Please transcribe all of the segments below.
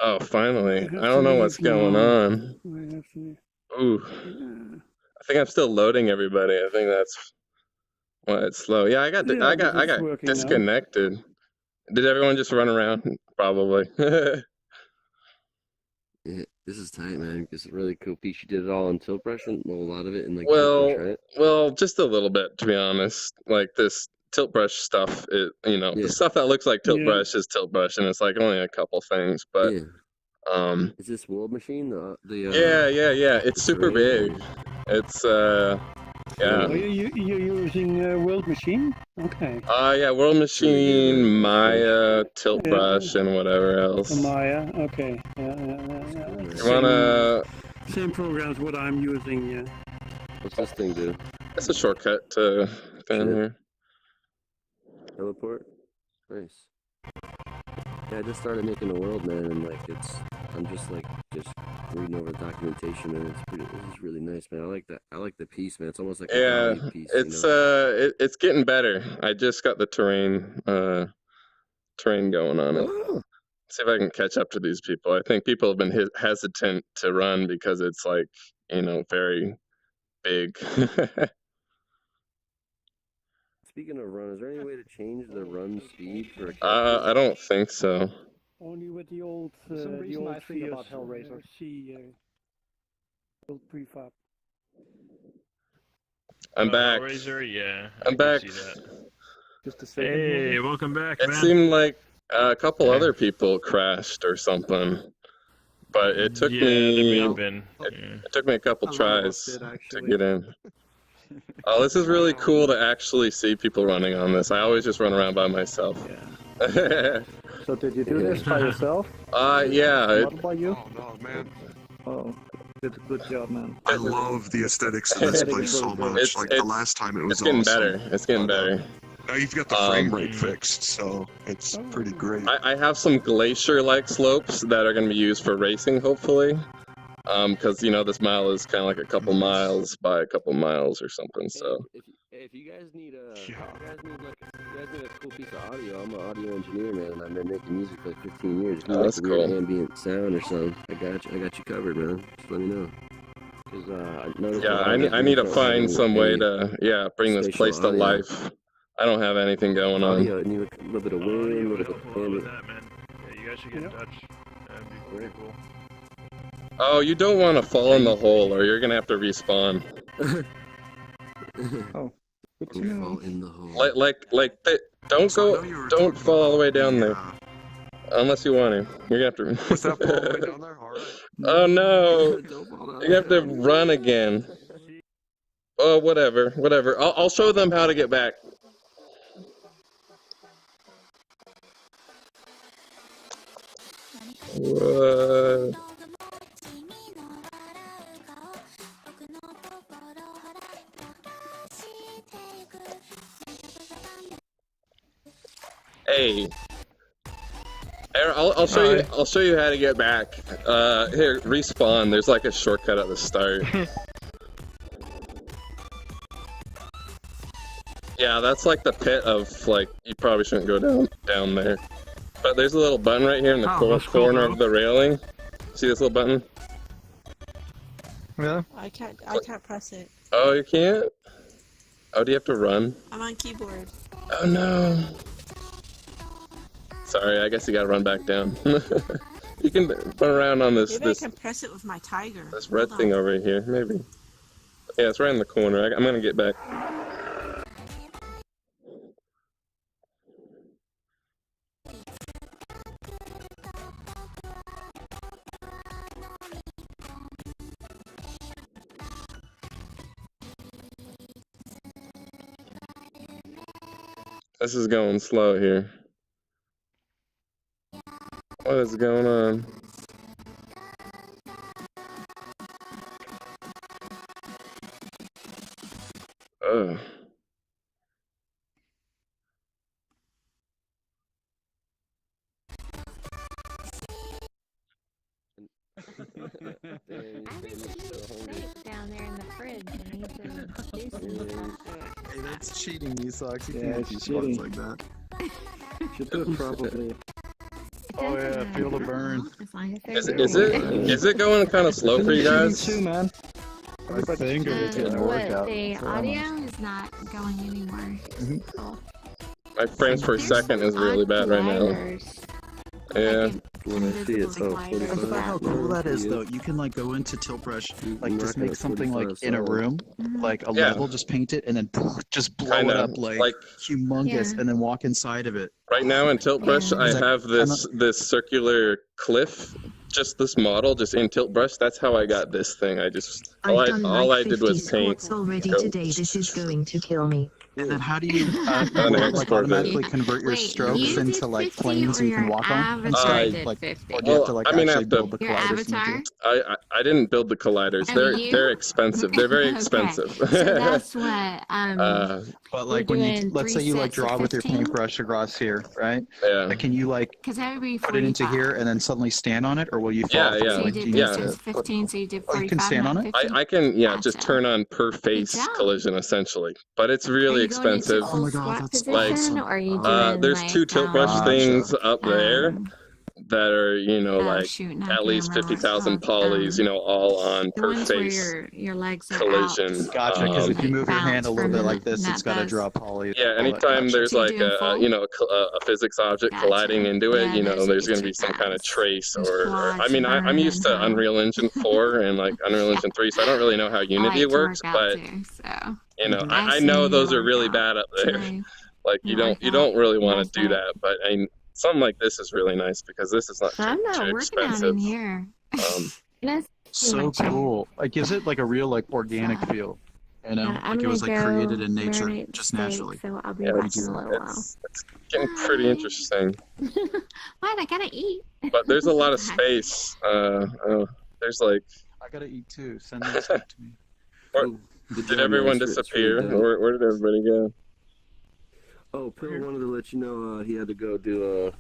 Oh, finally. I don't know what's going on. Ooh. I think I'm still loading everybody. I think that's why it's slow. Yeah, I got disconnected. Did everyone just run around? Probably. Yeah, this is tight, man. It's a really cool piece. You did it all in tilt brush, and well, a lot of it in like well, tilt brush, right? well, just a little bit, to be honest. Like this tilt brush stuff, the Yeah. stuff that looks like tilt brush is tilt brush, and it's like only a couple things. But Yeah. Is this World Machine? yeah. It's super big. It's yeah. Oh, you're using World Machine? Okay. Yeah, World Machine, Maya, tilt brush, and whatever else. Maya, okay. Yeah. You wanna? Same programs what I'm using, yeah. What's this thing do? It's a shortcut to down here. Teleport? Nice. Yeah, I just started making a world, man, and like I'm just reading over the documentation, and this is really nice, man. I like the piece, man. It's almost like a piece. It's getting better. I just got the terrain going on it. See if I can catch up to these people. I think people have been hesitant to run because it's like, very big. Speaking of run, is there any way to change the run speed for a character? I don't think so. Only with the old some reason I think about Hellraiser. Old prefab. I'm back. Hellraiser, yeah. I'm back. See that. Just a second. Hey, welcome back, man. It seemed like a couple other people crashed or something, but it took me. It took me a couple tries to get in. Oh, this is really cool to actually see people running on this. I always just run around by myself. Yeah. So did you do this by yourself? Yeah. What about you? Oh, no, man. Oh, good job, man. I love the aesthetics of this place so much. Like the last time it was awesome. It's getting better. Now you've got the frame rate fixed, so it's pretty great. I have some glacier-like slopes that are going to be used for racing, hopefully. Because this mile is kind of like a couple miles by a couple miles or something. So if you guys need a cool piece of audio, I'm an audio engineer, man, and I've been making music for like 15 years. If you that's cool. Ambient sound or something, I got you covered, man. Just let me know. Cause I noticed. Yeah, I need to find some way to bring this place to life. I don't have anything going on. Audio, need a little bit of wind, a little bit of ambient. That, man. Yeah, you guys should get in touch. That'd be pretty cool. Oh, you don't want to fall in the hole, or you're gonna have to respawn. Oh, fall in the hole. Don't fall all the way down there, unless you want to. You're gonna have to. Was that fall all the way down there? All right. Oh no! You have to run again. Oh, whatever. I'll show them how to get back. Hey, I'll show you. I'll show you how to get back. Here, respawn. There's like a shortcut at the start. Yeah, that's like the pit of like you probably shouldn't go down there. But there's a little button right here in the corner of the railing. See this little button? Really? I can't press it. Oh, you can't? Oh, do you have to run? I'm on keyboard. Oh no. Sorry, I guess you gotta run back down. You can run around on this. Maybe I can press it with my tiger. This red thing over here, maybe. Yeah, it's right in the corner. I'm gonna get back. This is going slow here. What is going on? Ugh. Down there in the fridge and he's been Hey, that's cheating, you socks. You Yeah, can't do spots like that. Should do it properly. Oh yeah, feel the burn. Is it going kind of slow for you guys? Too, man. I think it's What, getting a workout. the for audio Emma. is not going anywhere. Oh. My frames per There's second is some really odd bad right now. gliders. Yeah. When I see it, oh, Invisible 45. I forgot how cool that is, Yeah. though. You can like go into Tilt Brush, like just Knocking make at something like 45 in a solid. room, like a Yeah. level, just paint it, and then just blow Kinda, it up like humongous, Yeah. and then walk inside of it. Right now in Tilt Brush, Yeah. I Is that have this circular cliff, just this model, just in Tilt Brush. That's how I got this thing. I just all I did was paint. already Go. today. This is going to kill me. And then how do you then like export it. automatically convert your Wait, strokes you into did like 50 planes or you can your walk on? avatar Instead, did like, 50? or do you have to like I mean, I actually have to- build the Your colliders? avatar? I didn't build the colliders. And They're you? they're expensive. They're very Okay. expensive. So that's what But we're like when you doing let's 3 say you like sets of draw with your 15? paintbrush across here, right? Yeah. Like, can you like because that would be put it into 45. here and then suddenly stand on it, or will you fall Yeah, off the yeah. So you point? did Do you 3 need sets to- of 15, so you did Oh, 45, you can stand not on it? 50? I can just Gotcha. turn on per face job. collision essentially, but it's Are really you going into expensive. Oh my full God, squat that's position, awesome. or are you doing There's like, 2 Tilt Brush Gotcha. things up there that are, like shoot, not at least camera, what's 50,000 called? polys, all on The per ones where face your legs are collision. out. Gotcha, because if you move your hand Bounce a for little bit like minute, this, and it's that got to does- draw poly. Yeah, anytime there's So you're like doing full? a physics object Gotcha. colliding into it, Yeah, those there's get going to be you some kind of fast. trace Those or quads I'm used to burn, huh? Unreal Engine 4 and like Unreal Engine 3, so I don't really know how I Unity like to works, work out but too, so I see know you those are work really out. bad up It's there. nice. Like You you work don't really out, want nice to do that. that, but something like this is really nice because this is not I'm not too working out expensive. in here. So cool. It gives it like a real like organic feel. I'm Like it was like gonna created go in nature, marinate just steak, naturally. So I'll be Yeah, back it's, in a little while. it's getting pretty interesting, What? I gotta eat. but there's a lot of space. There's like, I gotta eat too. Send the steak to me. did everyone disappear? Where did everybody go? Oh, Pill wanted to let you know he had to go do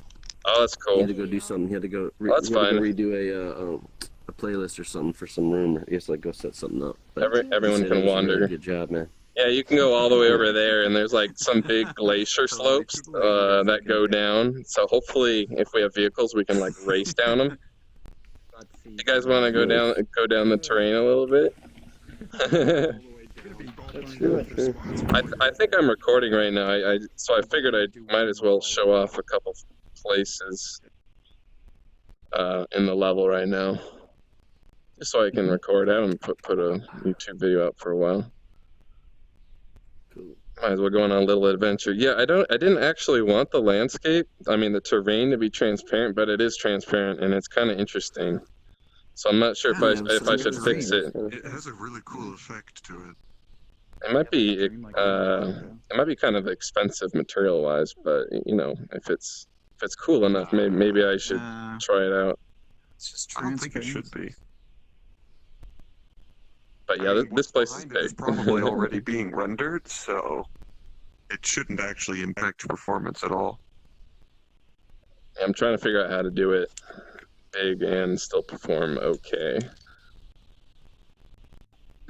Oh, that's he cool. had to go do something. He had to go. That's he had to fine. go redo a playlist or something for some room. He has to like go set something up. But Everyone he said can it was a wander. really good job, man. Yeah, you can go all the way over there, and there's like some big glacier slopes that go down. So hopefully, if we have vehicles, we can like race down them. You guys want to go down the terrain a little bit? I think I'm recording right now. So I figured I might as well show off a couple places in the level right now, just so I can record. I haven't put a YouTube video up for a while. Might as well go on a little adventure. Yeah, I didn't actually want the landscape, the terrain to be transparent, but it is transparent and it's kind of interesting. So I'm not sure if I should fix it. It has a really cool effect to it. It might be kind of expensive material wise, but if it's cool enough, maybe I should try it out. It's just I don't think it should be. But yeah, this place is Behind it is big. probably already being rendered, so it shouldn't actually impact performance at all. I'm trying to figure out how to do it big and still perform okay.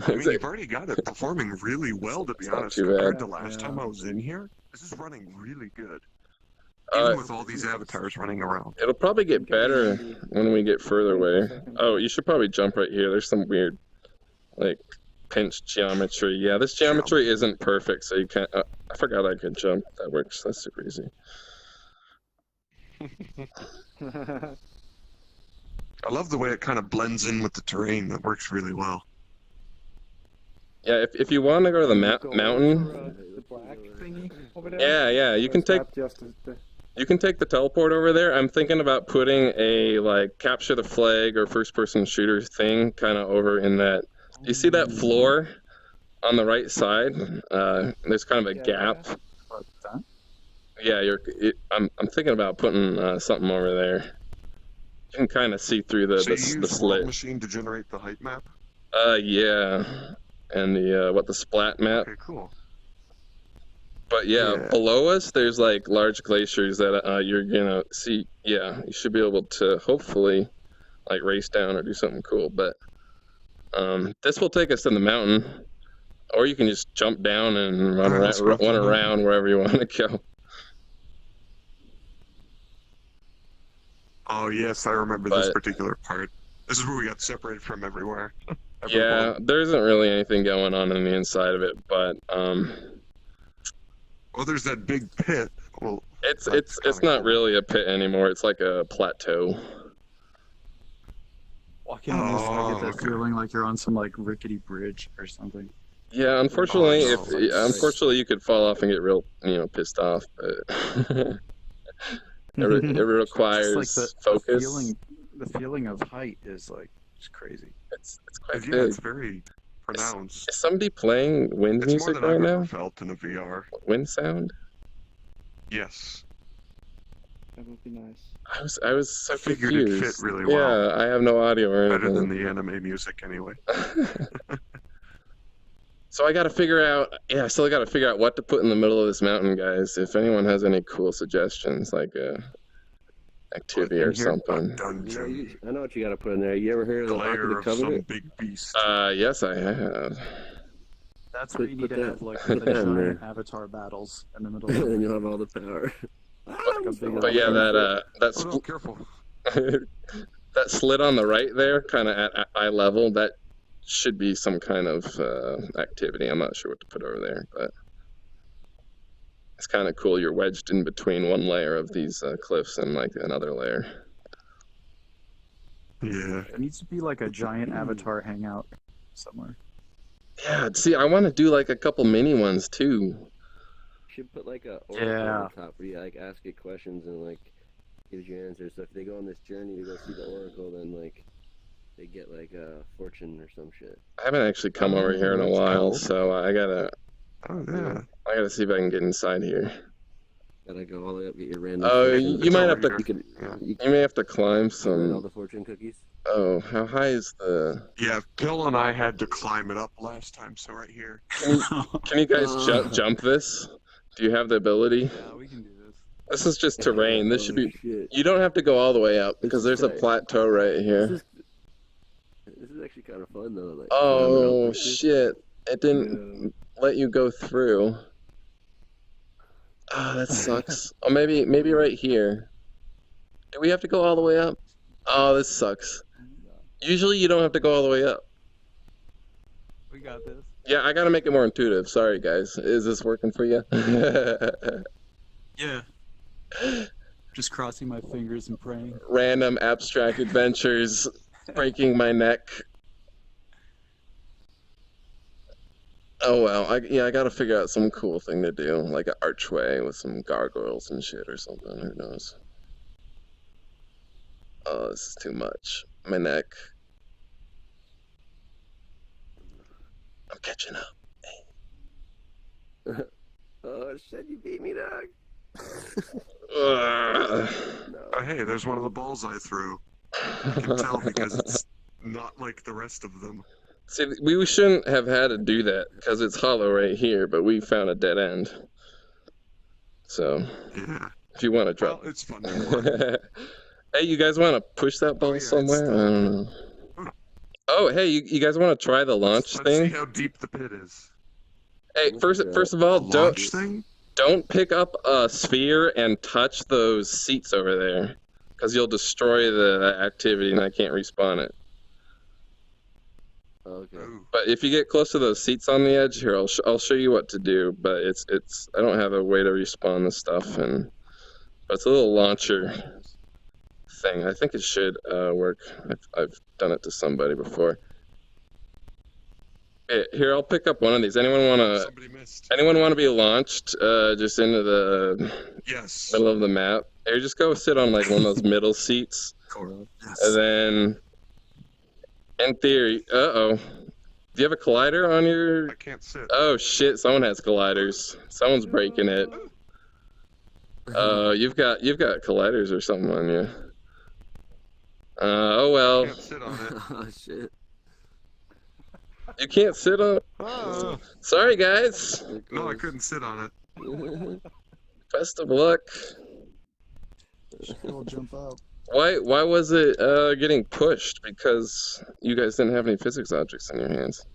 You've already got it performing really well, to be not honest. too Compared bad. to last time I was in here, this is running really good. Even with all these avatars running around. It'll probably get better when we get further away. Oh, you should probably jump right here. There's some weird, like, pinch geometry. Yeah, this geometry isn't perfect, so you can't... I forgot I could jump. That works. That's super easy. I love the way it kind of blends in with the terrain. That works really well. Yeah, if you want to go to the mountain... Yeah, you can take... You can take the teleport over there. I'm thinking about putting a, like, capture the flag or first-person shooter thing kind of over in that... Do you see that floor on the right side? There's kind of a gap. Yeah, I'm thinking about putting something over there. You can kind of see through the slit. Machine to generate the height map? Yeah. And the splat map. Okay, cool. But yeah, below us, there's like large glaciers that you're gonna see. Yeah, you should be able to hopefully like race down or do something cool. But this will take us to the mountain, or you can just jump down and run around wherever you want to go. Oh yes, I remember this particular part. This is where we got separated from everywhere. Yeah, there isn't really anything going on the inside of it, but well, there's that big pit. Well, it's not really a pit anymore. It's like a plateau. Walking on this, I get that feeling like you're on some like rickety bridge or something. Yeah, unfortunately, unfortunately you could fall off and get real, pissed off. But it requires like focus. The feeling of height is like just crazy. It's quite big. It's very pronounced. Is somebody playing wind It's music more than right I've now? ever felt in a VR. Wind sound? Yes. That would be nice. I was so I figured confused. it fit really well. Yeah, I have no audio or anything. Better than the anime music, anyway. So I got to figure out. Yeah, I still got to figure out what to put in the middle of this mountain, guys. If anyone has any cool suggestions, like activity or something. I know what you got to put in there. You ever heard of the Ark of the Covenant? Big beast. Yes, I have. That's where you need to have like the giant avatar battles in the middle. And then you'll have all the power. But yeah, careful. that slit on the right there, kind of at eye level, that should be some kind of activity. I'm not sure what to put over there, but it's kind of cool. You're wedged in between one layer of these cliffs and like another layer. Yeah. It needs to be like a giant avatar hangout somewhere. Yeah, see, I want to do like a couple mini ones too. Should put like a oracle on top where you like ask it questions and like gives you answers. So if they go on this journey to go see the oracle, then like they get like a fortune or some shit. I haven't actually come over here in a while, so I gotta. Oh yeah. I gotta see if I can get inside here. Gotta go all the way up, get your random. Oh, you might have to. You may have to climb some. all the fortune cookies. Oh, how high is the? Yeah, Bill and I had to climb it up last time, so right here. Can you guys jump this? Do you have the ability? Yeah, we can do this. This is just terrain. This should be. You don't have to go all the way up because there's a plateau right here. This is actually kind of fun though. Like, oh shit! It didn't let you go through. Oh, that sucks. Oh, maybe right here. Do we have to go all the way up? Oh, this sucks. Usually you don't have to go all the way up. We got this. Yeah, I gotta make it more intuitive. Sorry, guys. Is this working for you? Yeah. Just crossing my fingers and praying. Random abstract adventures, breaking my neck. Oh well, I gotta figure out some cool thing to do, like an archway with some gargoyles and shit or something. Who knows? Oh, this is too much. My neck. I'm catching up. Oh shit! You beat me, dog. Oh hey, there's one of the balls I threw. You can tell because it's not like the rest of them. See, we shouldn't have had to do that because it's hollow right here, but we found a dead end. So, yeah. If you want to drop, well, it's fun. Hey, you guys want to push that ball somewhere? I don't know. Oh, hey, you guys want to try the launch Let's thing? see how deep the pit is. Hey, first of all, don't pick up a sphere and touch those seats over there, because you'll destroy the activity and I can't respawn it. Okay. But if you get close to those seats on the edge here, I'll show you what to do. But it's I don't have a way to respawn this stuff, but it's a little launcher thing. I think it should work. I've done it to somebody before. Hey, here, I'll pick up one of these. Anyone want to be launched just into the middle of the map? Here, just go sit on like one of those middle seats, and then. In theory, do you have a collider on your? I can't sit. Oh shit! Someone has colliders. Someone's breaking it. You've got colliders or something on you. Oh well. I can't sit on it. Oh shit! You can't sit on. Oh. Sorry guys. No, I couldn't sit on it. Best of luck. We'll jump up. Why was it getting pushed? Because you guys didn't have any physics objects in your hands.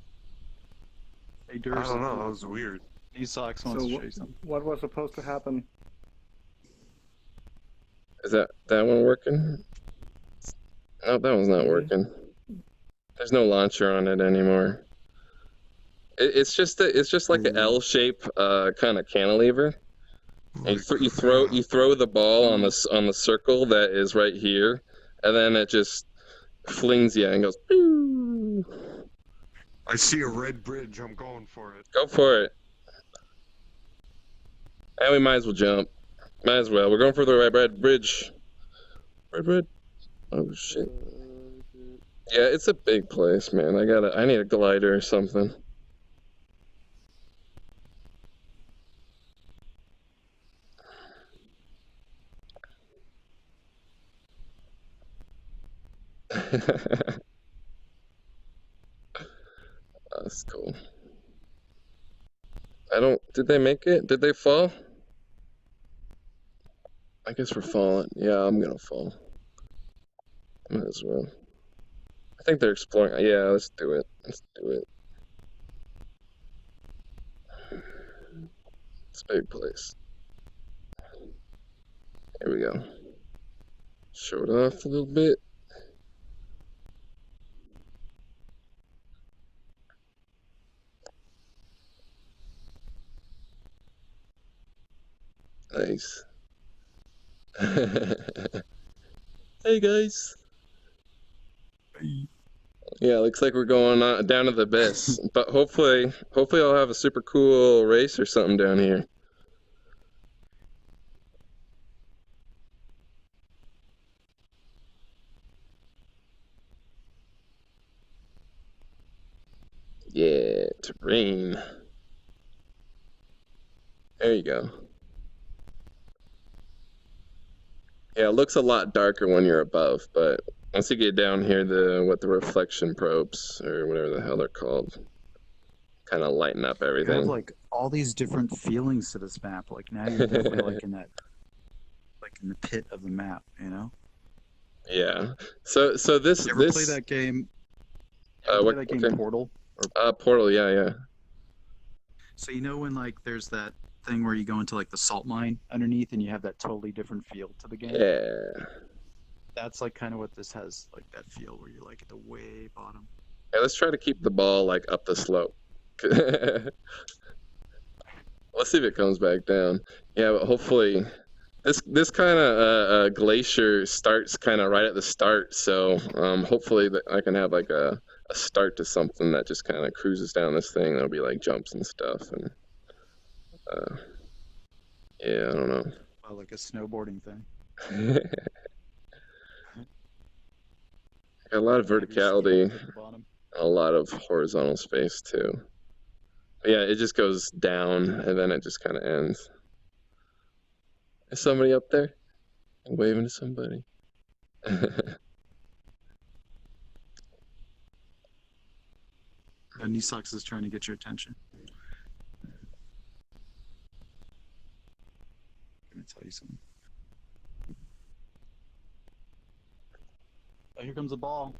Hey, I don't know. That was weird. These socks wants to show you something. What was supposed to happen? Is that one working? Oh, that one's not working. There's no launcher on it anymore. It's just like an L shape kind of cantilever. And you throw the ball on the circle that is right here, and then it just flings you and goes. Pew! I see a red bridge. I'm going for it. Go for it. And we might as well jump. Might as well. We're going for the red bridge. Red. Oh shit. Yeah, it's a big place, man. I need a glider or something. That's cool. Did they make it? Did they fall? I guess we're falling. Yeah, I'm gonna fall. Might as well. I think they're exploring. Yeah, let's do it. Let's do it. It's a big place. Here we go. Show it off a little bit. Nice. Hey guys. Yeah, looks like we're going down to the abyss. But hopefully I'll have a super cool race or something down here. Yeah, terrain. There you go. Yeah, it looks a lot darker when you're above, but once you get down here, the reflection probes or whatever the hell they're called, kind of lighten up everything. You have like all these different feelings to this map. Like now you're definitely like in the pit of the map, you know? Yeah. So this You ever play that game? What game? Portal? Portal. Yeah. So you know when like there's that thing where you go into like the salt mine underneath and you have that totally different feel to the game? Yeah. That's like kind of what this has, like that feel where you're like at the way bottom. Yeah, let's try to keep the ball like up the slope. Let's see if it comes back down. Yeah, but hopefully this kind of glacier starts kind of right at the start, so hopefully that I can have like a start to something that just kind of cruises down this thing. There'll be like jumps and stuff, and yeah, I don't know. Oh, like a snowboarding thing. Got a lot of verticality, a lot of horizontal space too. But yeah, it just goes down and then it just kind of ends. Is somebody up there? I'm waving to somebody. Nisox is trying to get your attention. I'm gonna tell you something. Oh, here comes the ball.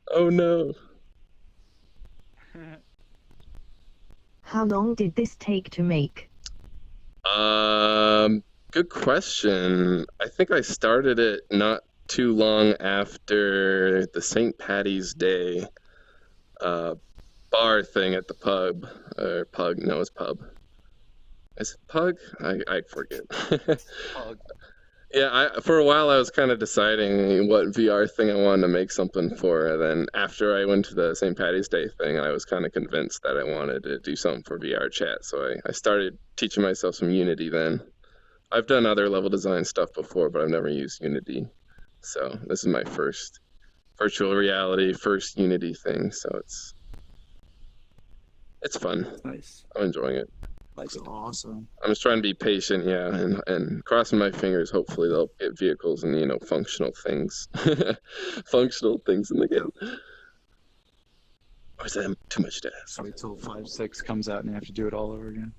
Oh no. How long did this take to make? Good question. I think I started it not too long after the St. Patty's Day bar thing at the pub. Or pug, no, it's pub. Is it pug? I forget. Pug. Yeah, for a while I was kind of deciding what VR thing I wanted to make something for, and then after I went to the St. Patty's Day thing, I was kind of convinced that I wanted to do something for VRChat, so I started teaching myself some Unity then. I've done other level design stuff before, but I've never used Unity, so this is my first virtual reality, first Unity thing, so it's fun. Nice. I'm enjoying it. That's awesome. I'm just trying to be patient, yeah, and crossing my fingers. Hopefully, they'll get vehicles and functional things, functional things in the game. Or is that too much to ask? Wait till 5.6 comes out and you have to do it all over again.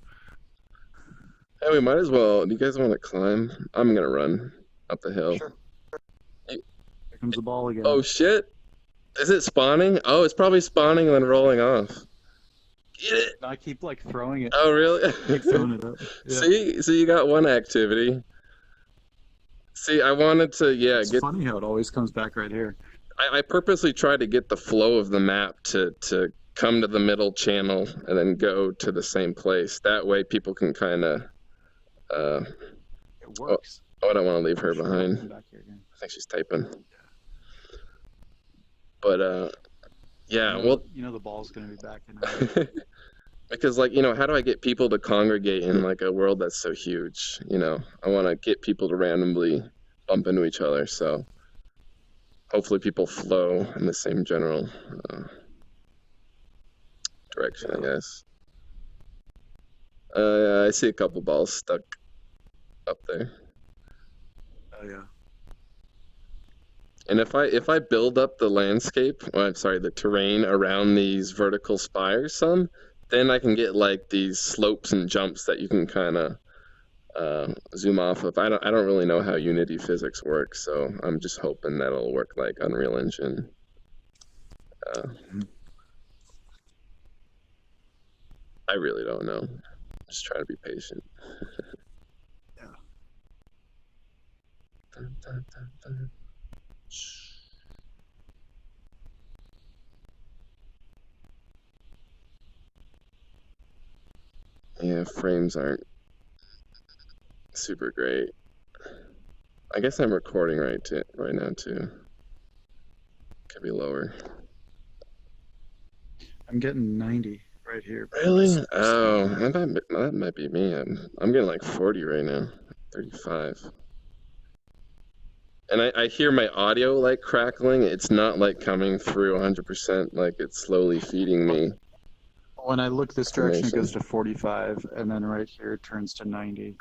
Hey, we might as well. Do you guys want to climb? I'm gonna run up the hill. Sure. Here comes the ball again. Oh shit! Is it spawning? Oh, it's probably spawning and then rolling off. Get it! I keep like throwing it. Oh really? Keep throwing it up. Yeah. See, so you got one activity. See, I wanted to, It's funny how it always comes back right here. I purposely tried to get the flow of the map to come to the middle channel and then go to the same place. That way people can kind of... It works. Oh, I don't want to leave her Sure, behind. come back here again. I think she's typing. But, yeah, You know, well... You know the ball's going to be back in a Because, like, you know, how do I get people to congregate in, like, a world that's so huge? You know, I want to get people to randomly bump into each other, so hopefully people flow in the same general direction, I guess. I see a couple balls stuck up there. Oh, yeah. And if I build up the landscape, well, I'm sorry, the terrain around these vertical spires some, then I can get like these slopes and jumps that you can kind of zoom off of. I don't really know how Unity physics works, so I'm just hoping that'll work like Unreal Engine. I really don't know. Just try to be patient. Yeah. Dun, dun, dun, dun. Yeah, frames aren't super great. I guess I'm recording right now too. Could be lower. I'm getting 90 right here. Really? Oh, that might be me. I'm getting like 40 right now, 35. And I hear my audio like crackling. It's not like coming through 100%. Like it's slowly feeding me. When I look this direction, it goes to 45, and then right here it turns to 90.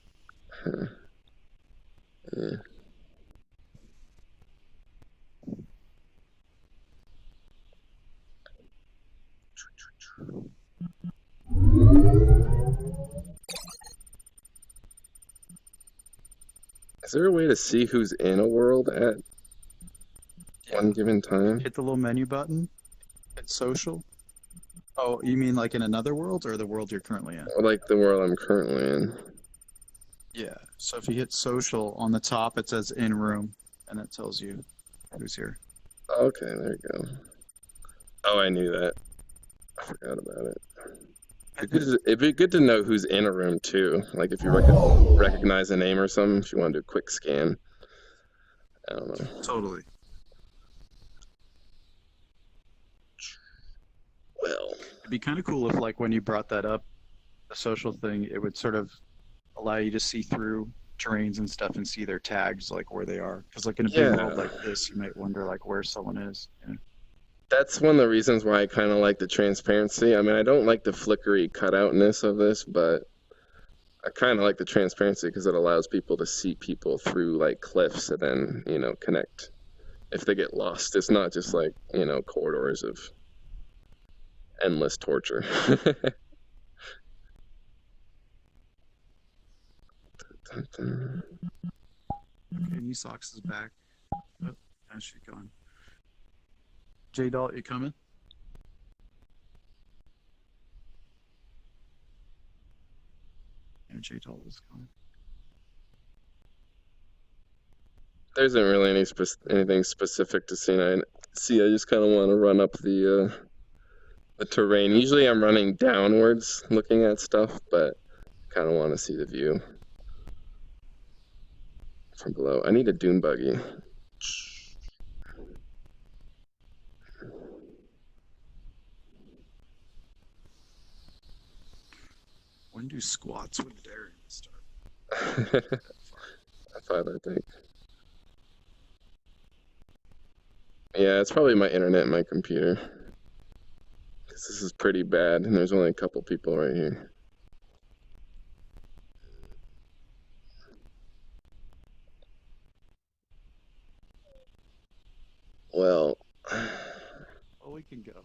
Yeah. Is there a way to see who's in a world at one given time? Hit the little menu button. Hit social. Oh, you mean like in another world or the world you're currently in? Or like the world I'm currently in. Yeah. So if you hit social, on the top it says in room, and it tells you who's here. Okay, there you go. Oh, I knew that. I forgot about it. It'd be good to know who's in a room too. Like if you recognize a name or something, if you want to do a quick scan. I don't know. Totally. Well, It'd be kind of cool if, like, when you brought that up, the social thing, it would sort of allow you to see through terrains and stuff and see their tags, like where they are. Because, like, in a big world like this, you might wonder, like, where someone is. You know? That's one of the reasons why I kind of like the transparency. I mean, I don't like the flickery cutoutness of this, but I kind of like the transparency because it allows people to see people through like cliffs and then, you know, connect. If they get lost, it's not just like, you know, corridors of endless torture. Okay, Socks is back. Oh, now she's gone. J-Dalt, you coming? Yeah, J-Dalt is coming. There isn't really anything specific to see. I just kind of want to run up the terrain. Usually I'm running downwards looking at stuff, but kind of want to see the view from below. I need a dune buggy. When do squats with Darren start? At 5, I think. Yeah, it's probably my internet and my computer. Because this is pretty bad, and there's only a couple people right here. Well, we can go.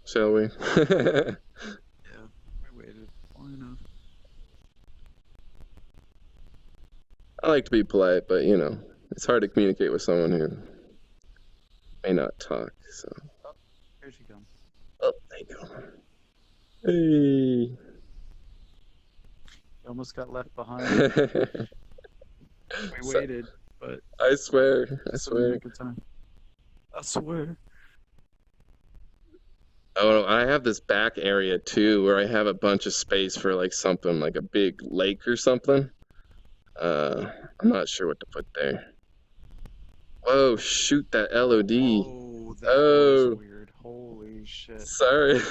Shall we? Yeah, we waited long enough. I like to be polite, but you know, it's hard to communicate with someone who may not talk, so. Oh, here she comes. Oh, there you go. Hey. You almost got left behind. We waited, but I swear. I swear. I swear. Oh, I have this back area too where I have a bunch of space for like something like a big lake or something. I'm not sure what to put there. Whoa, shoot that LOD. Oh, that was weird. Holy shit. Sorry.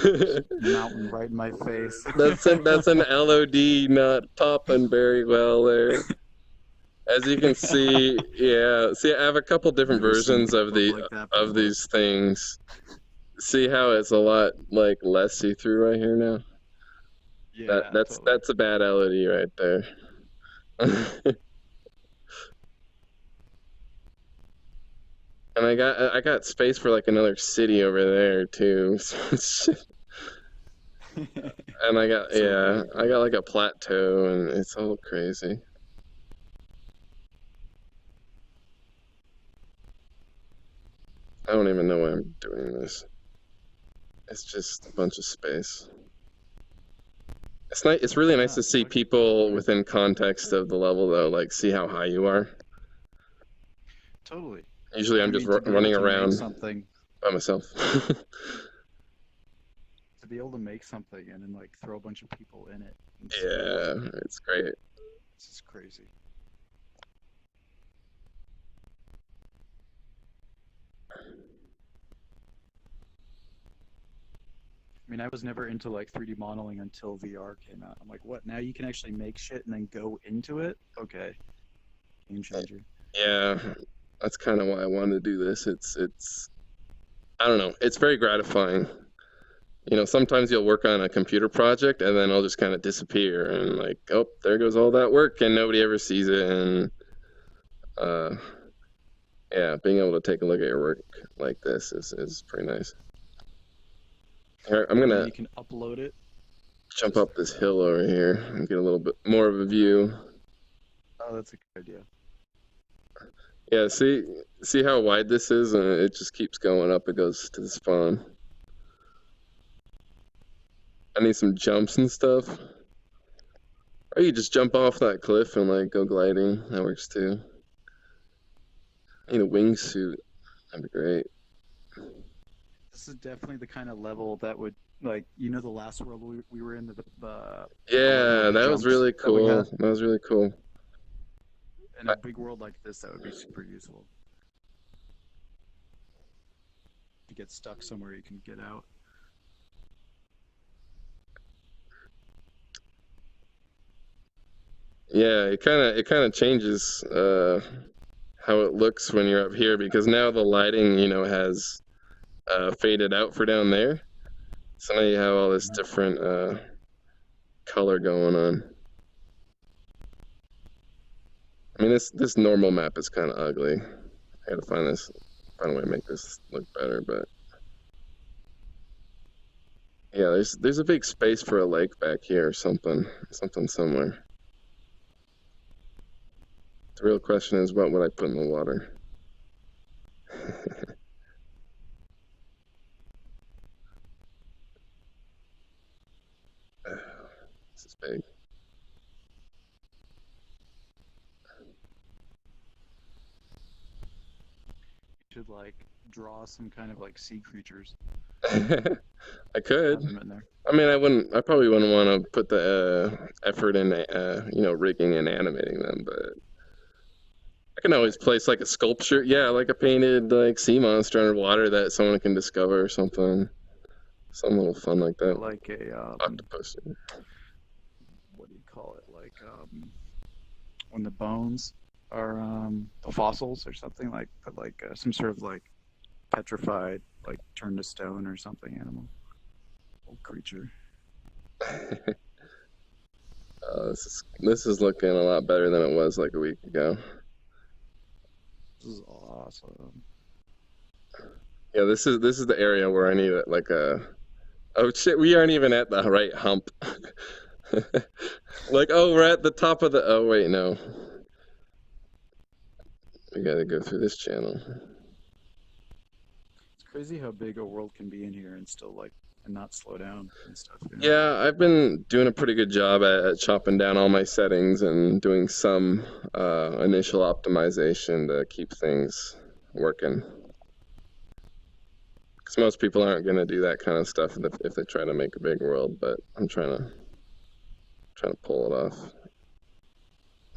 Mountain right in my face. That's an LOD not popping very well there. As you can see, yeah. See, I have a couple different versions of these things. See how it's a lot like less see-through right here now? Yeah, that's a bad LED right there. And I got space for like another city over there too. And I got like a plateau and it's all crazy. I don't even know why I'm doing this. It's just a bunch of space. It's nice. It's really nice to see people within context of the level, though. Like, see how high you are. Totally. Usually, I'm just running around by myself. To be able to make something and then like throw a bunch of people in it. Yeah, it's great. This is crazy. I mean, I was never into like 3D modeling until VR came out. I'm like, what? Now you can actually make shit and then go into it? Okay. Game changer. Yeah, that's kind of why I wanted to do this. It's I don't know. It's very gratifying. You know, sometimes you'll work on a computer project and then it'll just kind of disappear and like, oh, there goes all that work and nobody ever sees it. And yeah, being able to take a look at your work like this is pretty nice. Here, I'm gonna. You can upload it. Jump up this hill over here and get a little bit more of a view. Oh, that's a good idea. Yeah, see how wide this is, and it just keeps going up. It goes to the spawn. I need some jumps and stuff. Or you just jump off that cliff and like go gliding. That works too. I need a wingsuit. That'd be great. This is definitely the kind of level that would, like, you know, the last world we were in, yeah, that was really cool. That was really cool. In a big world like this, that would be super useful. To get stuck somewhere, you can get out. Yeah, it kind of changes how it looks when you're up here because now the lighting, you know, has faded out for down there. So now you have all this different color going on. I mean, this normal map is kind of ugly. I gotta find a way to make this look better, but yeah, there's a big space for a lake back here or something somewhere. The real question is, what would I put in the water? This is big. You should like draw some kind of like sea creatures. I could. I mean, I probably wouldn't want to put the effort in, you know, rigging and animating them, but I can always place like a sculpture, yeah, like a painted like sea monster underwater that someone can discover or something. Some little fun like that. Like a octopus. What do you call it? Like when the bones are the fossils or something, like some sort of like petrified, like turned to stone or something animal, old creature. This is looking a lot better than it was like a week ago. This is awesome. Yeah, this is the area where I need like a. Oh shit, we aren't even at the right hump. Like, oh, we're at the top of the. Oh wait, no. We gotta go through this channel. It's crazy how big a world can be in here and still like and not slow down and stuff. Yeah, I've been doing a pretty good job at chopping down all my settings and doing some initial optimization to keep things working. Because most people aren't going to do that kind of stuff if they try to make a big world, but I'm trying to pull it off.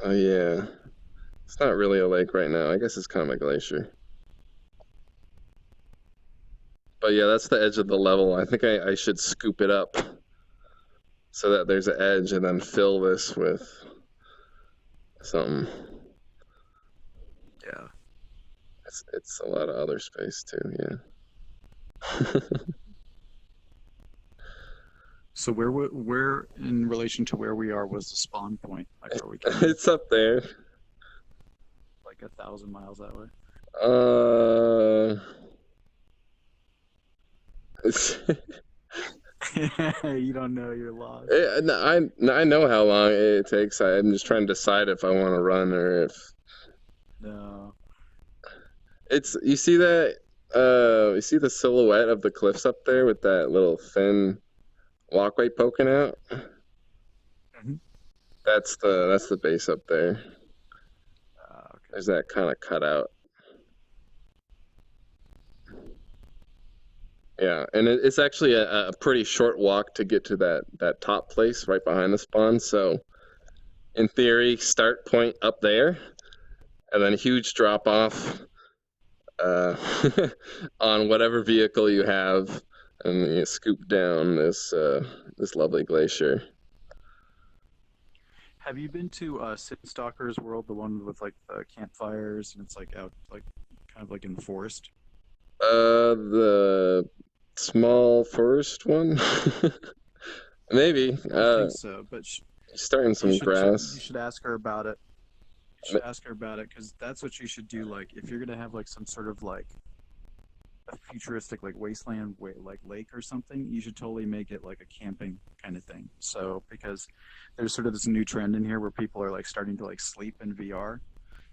Oh yeah, it's not really a lake right now. I guess it's kind of a glacier. But yeah, that's the edge of the level. I think I should scoop it up so that there's an edge and then fill this with something. Yeah. It's a lot of other space too, yeah. So where in relation to where we are was the spawn point? Like where we came? It's up there. Like 1,000 miles that way. You don't know, you're lost. I know how long it takes. I'm just trying to decide if I want to run or if. No. You see that? You see the silhouette of the cliffs up there with that little thin walkway poking out? Mm-hmm. That's the base up there. Okay. There's that kind of cutout. Yeah, and it's actually a pretty short walk to get to that top place right behind the spawn. So, in theory, start point up there, and then huge drop off on whatever vehicle you have, and you scoop down this lovely glacier. Have you been to Sid Stalker's World, the one with like the campfires and it's like out like kind of like in the forest? The small forest one? Maybe. I think so, but starting some grass. You should ask her about it. You should ask her about it because that's what you should do. Like, if you're gonna have like some sort of like a futuristic like wasteland, like lake or something, you should totally make it like a camping kind of thing. So because there's sort of this new trend in here where people are like starting to like sleep in VR.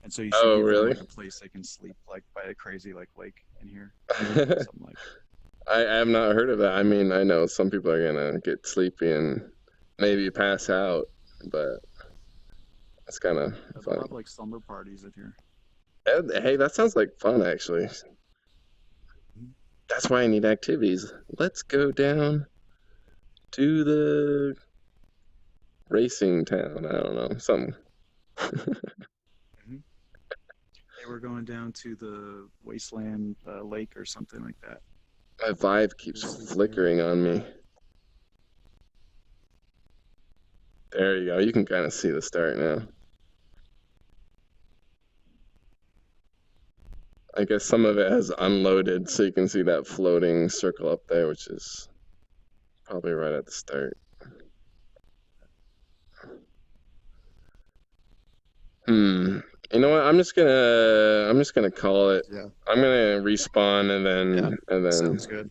And so you should give them, like, a place they can sleep, like by a crazy like lake in here. Something like. I have not heard of that. I mean, I know some people are gonna get sleepy and maybe pass out, but it's kind of fun. They have like slumber parties in here. Hey, that sounds like fun, actually. That's why I need activities. Let's go down to the racing town. I don't know, something. They were going down to the wasteland lake or something like that. My Vive keeps flickering on me. There you go. You can kind of see the start now. I guess some of it has unloaded, so you can see that floating circle up there, which is probably right at the start. You know what? I'm just gonna call it. Yeah. I'm gonna respawn and then Sounds good.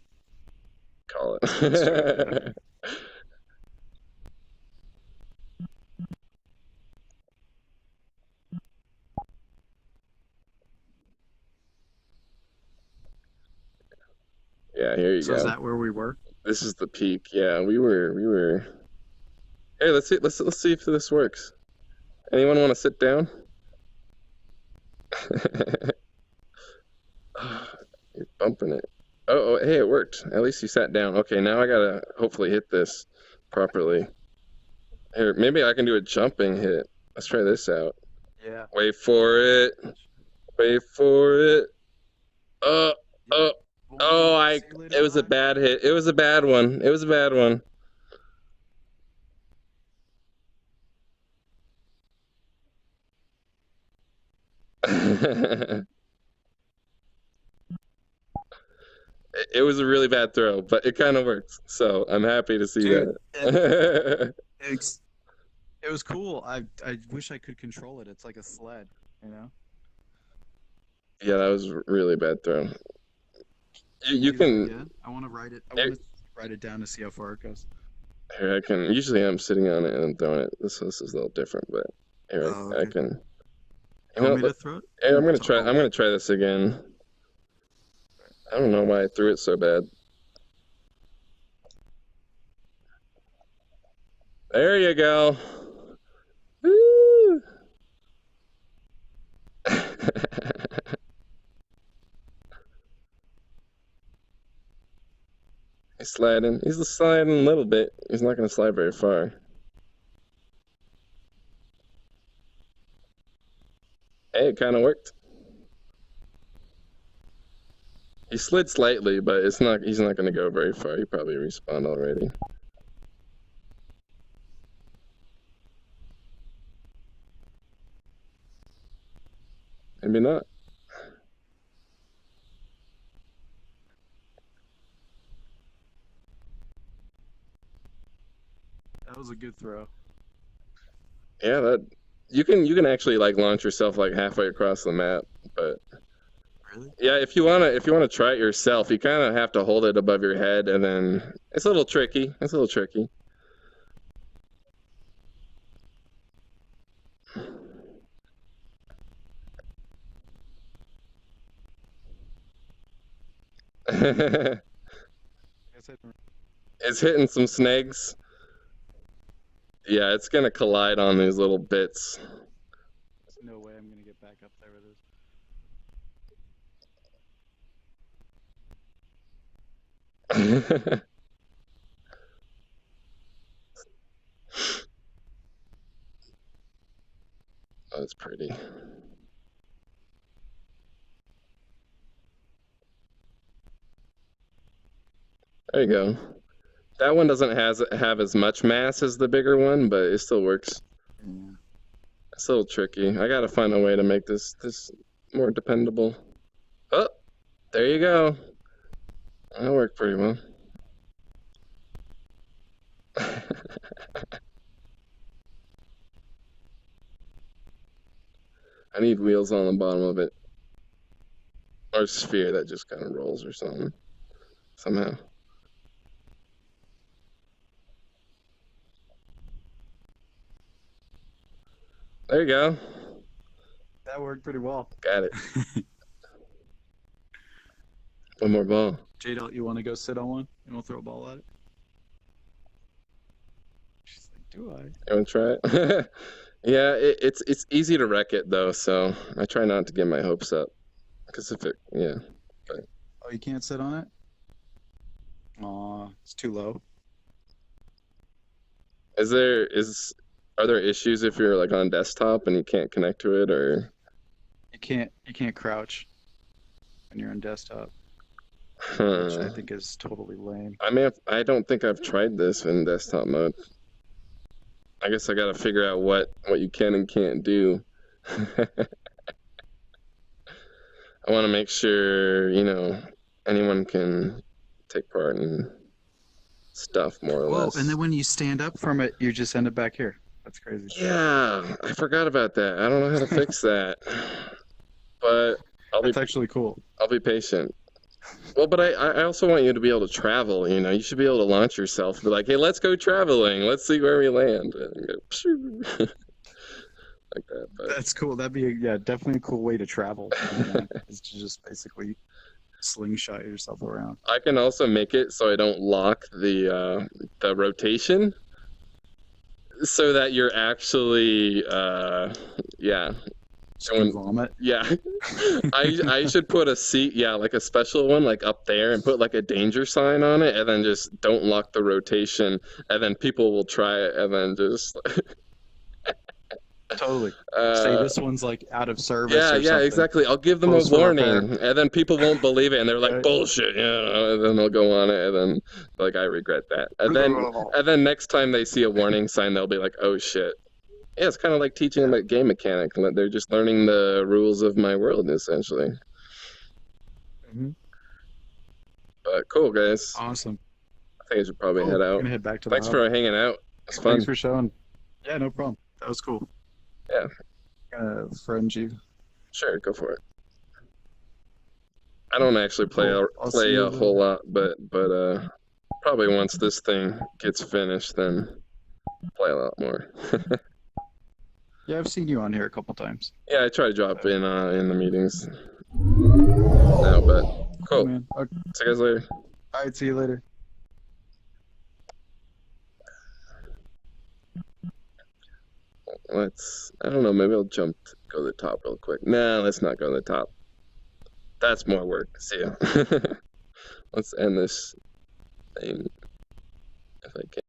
Call it. Yeah, here you go. So is that where we were? This is the peak. Yeah, we were. Hey, let's see if this works. Anyone want to sit down? You're bumping it. Oh, hey, it worked. At least you sat down. Okay, now I gotta hopefully hit this properly. Here, maybe I can do a jumping hit. Let's try this out. Yeah. Wait for it. Wait for it. It was a bad hit. It was a bad one. It was a bad one. It was a really bad throw, but it kind of worked. So I'm happy to see that. It was cool. I wish I could control it. It's like a sled, you know? Yeah, that was a really bad throw. You can. Yeah, I want to write it. I want to write it down to see how far it goes. Here, I can. Usually, I'm sitting on it and I'm throwing it. This is a little different, but here I can. You want me to throw it? Hey, I'm gonna try this again. I don't know why I threw it so bad. There you go. Woo! He's sliding. He's sliding a little bit. He's not going to slide very far. Hey, it kind of worked. He slid slightly, but it's not. He's not going to go very far. He probably respawned already. Maybe not. That was a good throw. Yeah, that you can actually like launch yourself like halfway across the map, but Really? yeah, if you wanna try it yourself, you kind of have to hold it above your head, and then it's a little tricky. It's a little tricky. It's hitting some snags. Yeah, it's gonna collide on these little bits. There's no way I'm gonna get back up there with this. Oh, that's pretty. There you go. That one doesn't have as much mass as the bigger one, but it still works. Yeah. It's a little tricky. I gotta find a way to make this more dependable. Oh, there you go. That worked pretty well. I need wheels on the bottom of it. Or a sphere that just kind of rolls or something. Somehow. There you go. That worked pretty well. Got it. One more ball. Jadel, you want to go sit on one? You want to throw a ball at it? She's like, do I? You want to try it? Yeah, it's easy to wreck it though, so I try not to get my hopes up. Because if it, yeah. But. Oh, you can't sit on it? Aw, it's too low. Are there issues if you're like on desktop and you can't connect to it, or? You can't crouch when you're on desktop. Huh. Which I think is totally lame. I don't think I've tried this in desktop mode. I guess I gotta figure out what you can and can't do. I want to make sure, anyone can take part in stuff more or less. And then when you stand up from it, you just end up back here. That's crazy. Yeah, I forgot about that. I don't know how to fix that. But That's actually cool. I'll be patient. Well, but I also want you to be able to travel, You should be able to launch yourself. Be like, hey, let's go traveling. Let's see where we land. And go, like that. But. That's cool. That'd be definitely a cool way to travel. Is to just basically slingshot yourself around. I can also make it so I don't lock the rotation, so that you're actually vomit. Yeah. I should put a seat, like a special one, like up there, and put like a danger sign on it, and then just don't lock the rotation, and then people will try it, and then just totally say this one's like out of service. Yeah, exactly. I'll give them a warning, and then people won't believe it, and they're like, bullshit, and then they'll go on it, and then like, I regret that, and then next time they see a warning sign, they'll be like, oh shit. Yeah, it's kind of like teaching them a game mechanic. They're just learning the rules of my world, essentially. Mm-hmm. But cool, guys. Awesome. I think I should probably head out. I'm gonna head back to the Thanks for hanging out. It's fun. Thanks for showing. Yeah, no problem. That was cool. Yeah. Friend you. Sure, go for it. I don't actually play a whole lot, but probably once this thing gets finished, then play a lot more. Yeah, I've seen you on here a couple times. Yeah, I try to drop in the meetings now, but cool. Man. Okay. See you guys later. All right, see you later. I don't know, maybe I'll go to the top real quick. Nah, let's not go to the top. That's more work. See ya. Let's end this thing if I can.